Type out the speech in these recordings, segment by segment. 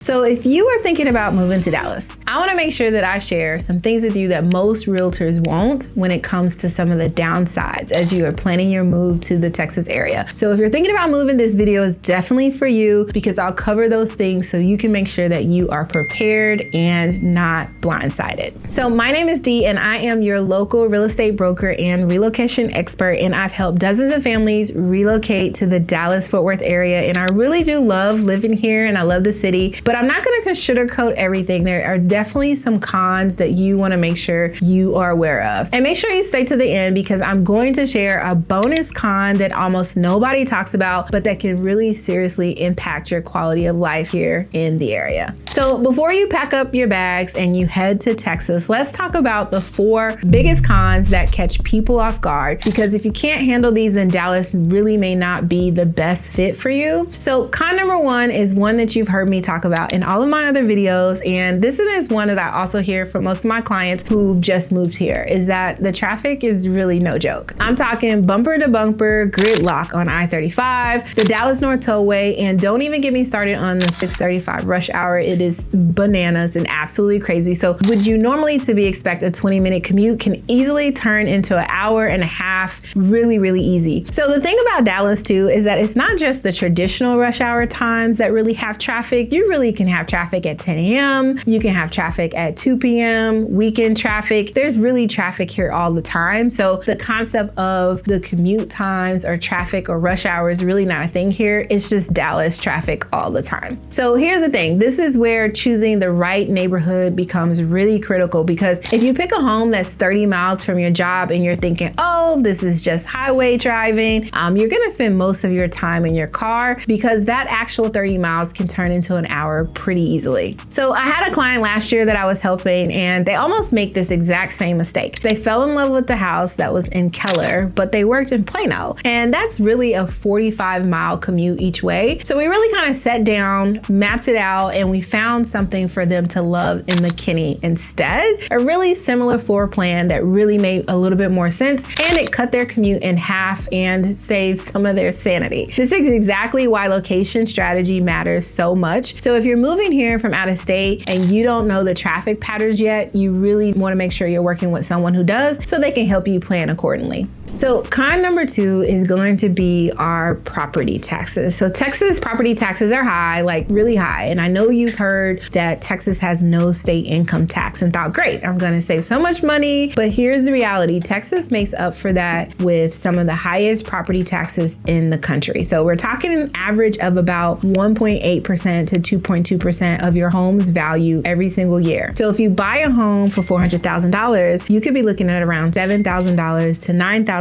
So if you are thinking about moving to Dallas, I want to make sure that I share some things with you that most realtors won't when it comes to some of the downsides as you are planning your move to the Texas area. So if you're thinking about moving, this video is definitely for you because I'll cover those things so you can make sure that you are prepared and not blindsided. So my name is Dee and I am your local real estate broker and relocation expert, and I've helped dozens of families relocate to the Dallas-Fort Worth area, and I really do love living here and I love the city. But I'm not going to sugarcoat everything. There are definitely some cons that you want to make sure you are aware of. And make sure you stay to the end because I'm going to share a bonus con that almost nobody talks about, but that can really seriously impact your quality of life here in the area. So before you pack up your bags and you head to Texas, let's talk about the 4 biggest cons that catch people off guard, because if you can't handle these, then Dallas really may not be the best fit for you. So con number 1 is one that you've heard me talk about in all of my other videos, and this is one that I also hear from most of my clients who've just moved here, is that the traffic is really no joke. I'm talking bumper to bumper gridlock on I-35, the Dallas North Tollway, and don't even get me started on the 6:35 rush hour. It is bananas and absolutely crazy. So would you normally to be expect a 20-minute commute can easily turn into an hour and a half, really, really easy. So the thing about Dallas too is that it's not just the traditional rush hour times that really have traffic. You really can have traffic at 10 a.m. You can have traffic at 2 p.m., weekend traffic. There's really traffic here all the time. So the concept of the commute times or traffic or rush hour is really not a thing here. It's just Dallas traffic all the time. So here's the thing. This is where choosing the right neighborhood becomes really critical, because if you pick a home that's 30 miles from your job and you're thinking, oh, this is just highway driving, you're gonna spend most of your time in your car, because that actual 30 miles can turn into an hour pretty easily. So I had a client last year that I was helping, and they almost make this exact same mistake. They fell in love with the house that was in Keller, but they worked in Plano, and that's really a 45-mile commute each way. So we really kind of sat down, mapped it out, and we found something for them to love in McKinney instead. A really similar floor plan that really made a little bit more sense, and it cut their commute in half and saved some of their sanity. This is exactly why location strategy matters so much. So if you're moving here from out of state and you don't know the traffic patterns yet, you really want to make sure you're working with someone who does, so they can help you plan accordingly. So con number 2 is going to be our property taxes. So Texas property taxes are high, like really high. And I know you've heard that Texas has no state income tax and thought, great, I'm going to save so much money. But here's the reality. Texas makes up for that with some of the highest property taxes in the country. So we're talking an average of about 1.8% to 2.2% of your home's value every single year. So if you buy a home for $400,000, you could be looking at around $7,000 to $9,000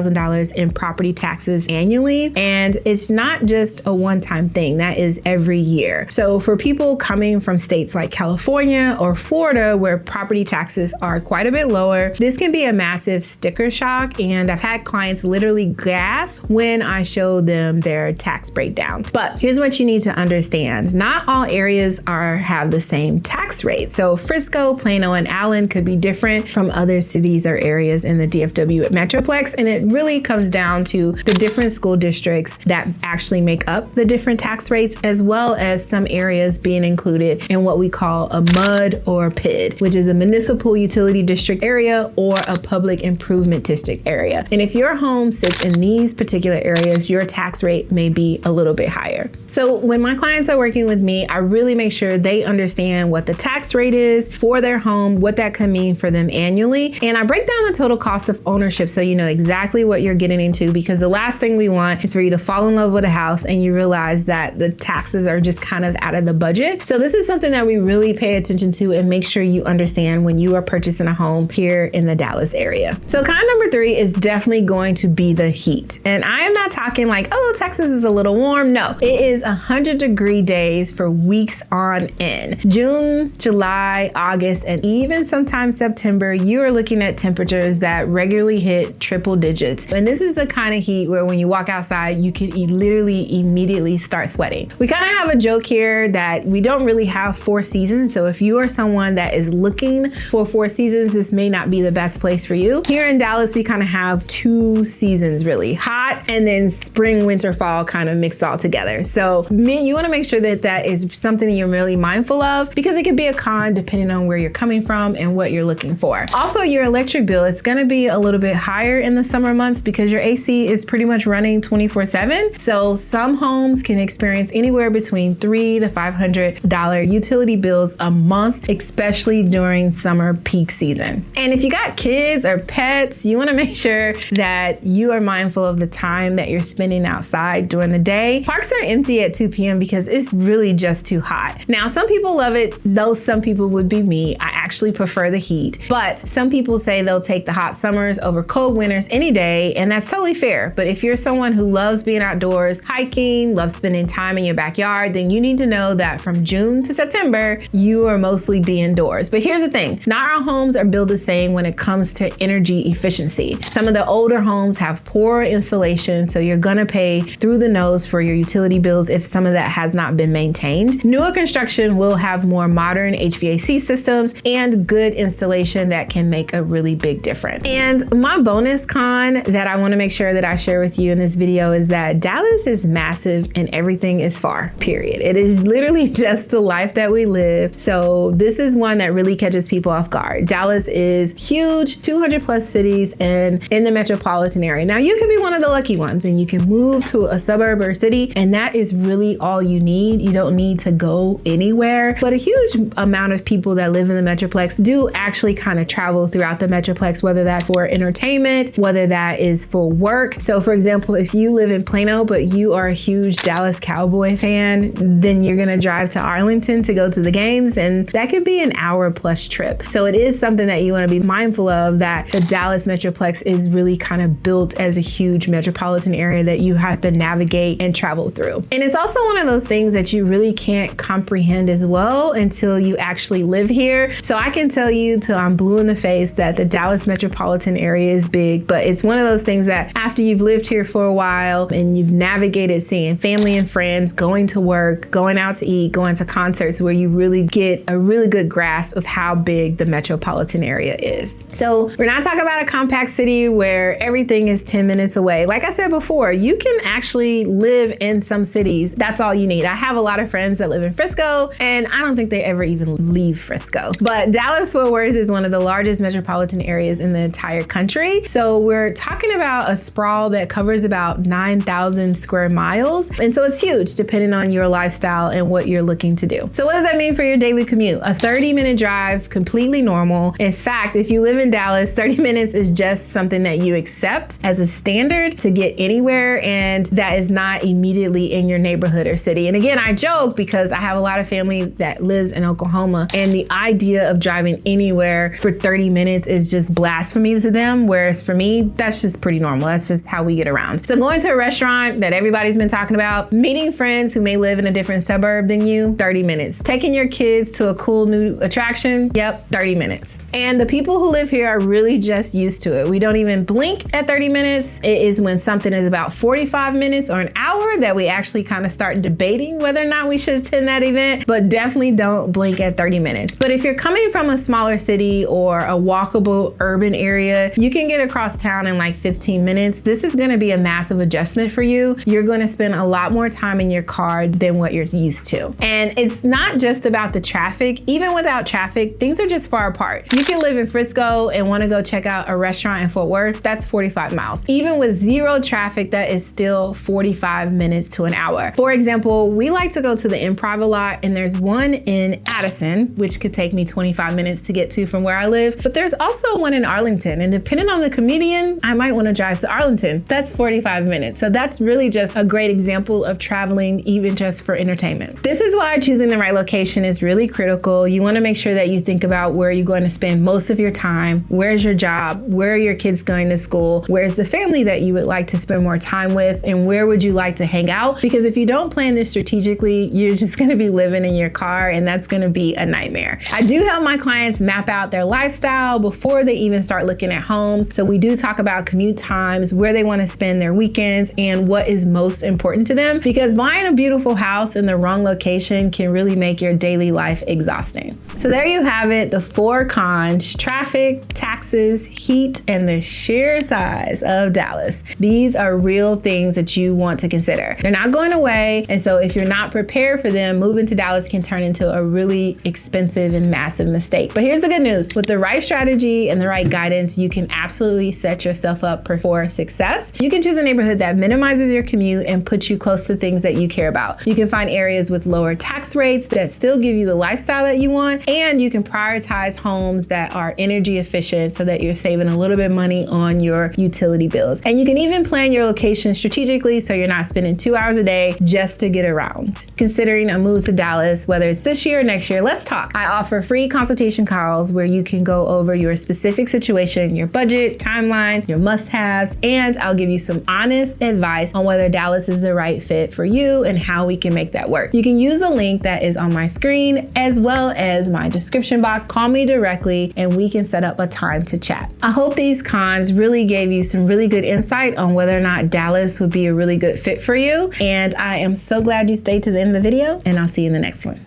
in property taxes annually. And it's not just a one-time thing, that is every year. So for people coming from states like California or Florida, where property taxes are quite a bit lower, this can be a massive sticker shock. And I've had clients literally gasp when I show them their tax breakdown. But here's what you need to understand. Not all areas have the same tax rate. So Frisco, Plano, and Allen could be different from other cities or areas in the DFW metroplex. And it really comes down to the different school districts that actually make up the different tax rates, as well as some areas being included in what we call a MUD or PID, which is a municipal utility district area or a public improvement district area. And if your home sits in these particular areas, your tax rate may be a little bit higher. So when my clients are working with me, I really make sure they understand what the tax rate is for their home, what that could mean for them annually. And I break down the total cost of ownership so you know exactly what you're getting into, because the last thing we want is for you to fall in love with a house and you realize that the taxes are just kind of out of the budget. So this is something that we really pay attention to and make sure you understand when you are purchasing a home here in the Dallas area. So con number 3 is definitely going to be the heat. And I am not talking like, oh, Texas is a little warm. No, it is 100-degree days for weeks on end. June, July, August, and even sometimes September, you are looking at temperatures that regularly hit triple digits. digits. And this is the kind of heat where when you walk outside, you can literally immediately start sweating. We kind of have a joke here that we don't really have 4 seasons. So if you are someone that is looking for 4 seasons, this may not be the best place for you. Here in Dallas, we kind of have 2 seasons really, hot and then spring, winter, fall kind of mixed all together. So you want to make sure that that is something you're really mindful of, because it can be a con depending on where you're coming from and what you're looking for. Also, your electric bill, it's going to be a little bit higher in the summer months because your AC is pretty much running 24/7. So some homes can experience anywhere between $300 to $500 utility bills a month, especially during summer peak season. And if you got kids or pets, you want to make sure that you are mindful of the time that you're spending outside during the day. Parks are empty at 2 p.m. because it's really just too hot. Now, some people love it, though some people would be me. I actually prefer the heat, but some people say they'll take the hot summers over cold winters any day, and that's totally fair. But if you're someone who loves being outdoors, hiking, loves spending time in your backyard, then you need to know that from June to September, you are mostly be indoors. But here's the thing, not all homes are built the same when it comes to energy efficiency. Some of the older homes have poor insulation, so you're gonna pay through the nose for your utility bills if some of that has not been maintained. Newer construction will have more modern HVAC systems and good installation that can make a really big difference. And my bonus con that I want to make sure that I share with you in this video is that Dallas is massive and everything is far, period. It is literally just the life that we live. So this is one that really catches people off guard. Dallas is huge, 200 plus cities and in the metropolitan area. Now you could be one of the lucky ones and you can move to a suburb or a city, and that is really all you need. You don't need to go anywhere, but a huge amount of people that live in the metroplex do actually kind of travel throughout the metroplex, whether that's for entertainment, whether that is for work. So for example, if you live in Plano, but you are a huge Dallas Cowboy fan, then you're gonna drive to Arlington to go to the games, and that could be an hour plus trip. So it is something that you wanna be mindful of, that the Dallas metroplex is really kind of built as a huge metropolitan area that you have to navigate and travel through. And it's also one of those things that you really can't comprehend as well until you actually live here. So I can tell you till I'm blue in the face that the Dallas metropolitan area is big, but it's one of those things that after you've lived here for a while and you've navigated seeing family and friends, going to work, going out to eat, going to concerts, where you really get a really good grasp of how big the metropolitan area is. So we're not talking about a compact city where everything is 10 minutes away. Like I said before, you can actually live in some cities. That's all you need. I have a lot of friends that live in Frisco, and I don't think they ever even leave Frisco. But Dallas-Fort Worth is one of the largest metropolitan areas in the entire country. So we're talking about a sprawl that covers about 9,000 square miles. And so it's huge depending on your lifestyle and what you're looking to do. So what does that mean for your daily commute? A 30-minute drive, completely normal. In fact, if you live in Dallas, 30 minutes is just something that you accept as a standard to get anywhere, and that is not immediately in your neighborhood or city. And again, I joke because I have a lot of family that lives in Oklahoma, and the idea of driving anywhere for 30 minutes is just blasphemy to them, whereas for me, that's just pretty normal. That's just how we get around. So going to a restaurant that everybody's been talking about, meeting friends who may live in a different suburb than you, 30 minutes. Taking your kids to a cool new attraction, yep, 30 minutes. And the people who live here are really just used to it. We don't even blink at 30 minutes. It is when something is about 45 minutes or an hour that we actually kind of start debating whether or not we should attend that event, but definitely don't blink at 30 minutes. But if you're coming from a smaller city or a walkable urban area, you can get across town in like 15 minutes. This is going to be a massive adjustment for you. You're going to spend a lot more time in your car than what you're used to. And it's not just about the traffic. Even without traffic, things are just far apart. You can live in Frisco and want to go check out a restaurant in Fort Worth. That's 45 miles. Even with zero traffic, that is still 45 minutes to an hour. For example, we like to go to the Improv a lot, and there's one in Addison, which could take me 25 minutes to get to from where I live. But there's also one in Arlington, and depending on the comedian, I might want to drive to Arlington. That's 45 minutes. So that's really just a great example of traveling even just for entertainment. This is why choosing the right location is really critical. You want to make sure that you think about where you're going to spend most of your time. Where's your job? Where are your kids going to school? Where's the family that you would like to spend more time with? And where would you like to hang out? Because if you don't plan this strategically, you're just going to be living in your car, and that's going to be a nightmare. I do help my clients map out their lifestyle before they even start looking at homes. So we do talk about commute times, where they want to spend their weekends, and what is most important to them, because buying a beautiful house in the wrong location can really make your daily life exhausting. So there you have it, the 4 cons: traffic, taxes, heat, and the sheer size of Dallas. These are real things that you want to consider. They're not going away, and so if you're not prepared for them, moving to Dallas can turn into a really expensive and massive mistake. But here's the good news: with the right strategy and the right guidance, you can absolutely set yourself up for success. You can choose a neighborhood that minimizes your commute and puts you close to things that you care about. You can find areas with lower tax rates that still give you the lifestyle that you want, and you can prioritize homes that are energy efficient so that you're saving a little bit of money on your utility bills. And you can even plan your location strategically so you're not spending 2 hours a day just to get around. Considering a move to Dallas, whether it's this year or next year, let's talk. I offer free consultation calls where you can go over your specific situation, your budget, timeline, your must-haves, and I'll give you some honest advice on whether Dallas is the right fit for you and how we can make that work. You can use the link that is on my screen as well as my description box. Call me directly and we can set up a time to chat. I hope these cons really gave you some really good insight on whether or not Dallas would be a really good fit for you. And I am so glad you stayed to the end of the video, and I'll see you in the next one.